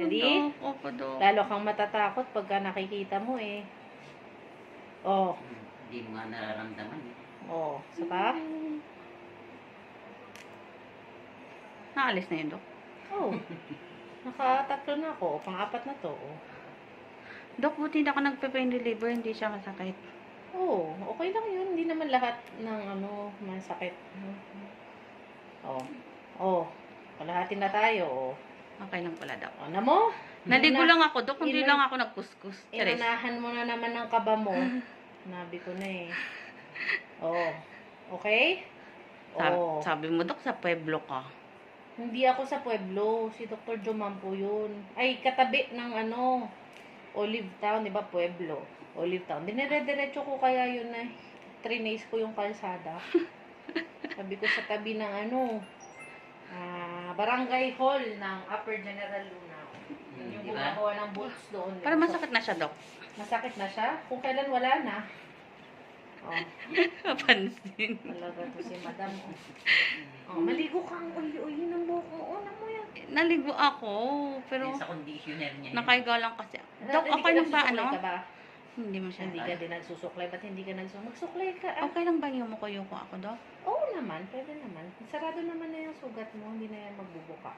Ready? Dok, opo, Dok. Lalo kang matatakot pagka nakikita mo eh. Oh. Hindi mo nga nararamdaman eh. Oh. Isa pa? Naalis na yun, Dok. Oh. Nakatatlo na ako. Pang-apat na to. Oh. Dok, buti hindi ako nagpe-pain reliever, hindi siya masakit. Oh, okay lang yun. Hindi naman lahat ng masakit. Oh. Oh. Kalahati na tayo. Oh. Okay lang pala, Dok. Ano mo? Naligo lang ako, Dok. Hindi Ina- lang ako nagkuskus. Charis. Inunahan mo na naman ng kaba mo. Nabi ko na eh. Oh. Okay? Oh. Sabi mo, Dok, sa Pueblo ka. Hindi ako sa Pueblo. Si Dr. Joman po yun. Ay, katabi ng Olive Town. Di ba? Pueblo. Olive Town. Dinire-diretso ko kaya yun na trinace ko yung kalsada. Sabi ko sa tabi ng Barangay Hall ng Upper General Luna. Yun yung Diba? gumagawa ng boots doon. Para masakit na siya, Dok. Masakit na siya? Kung kailan wala na. Oh, Kapansin. talaga to si Madam. Oh, maligo kang uyi-uyi ng buhok mo. Una mo yan. Naligo ako, pero Sa conditioner niya. nakaiga lang kasi. Dok, Hindi okay ka lang ba, nagsusuklay ka ba? Hindi masyado. Hindi ka din nagsusuklay. Ba't hindi ka nagsusuklay? Magsuklay ka. Okay lang ba yung mukuyuko ako, Dok? Oo naman. Pwede naman. Sarado naman na yung sugat mo. Hindi na yan magbubuka.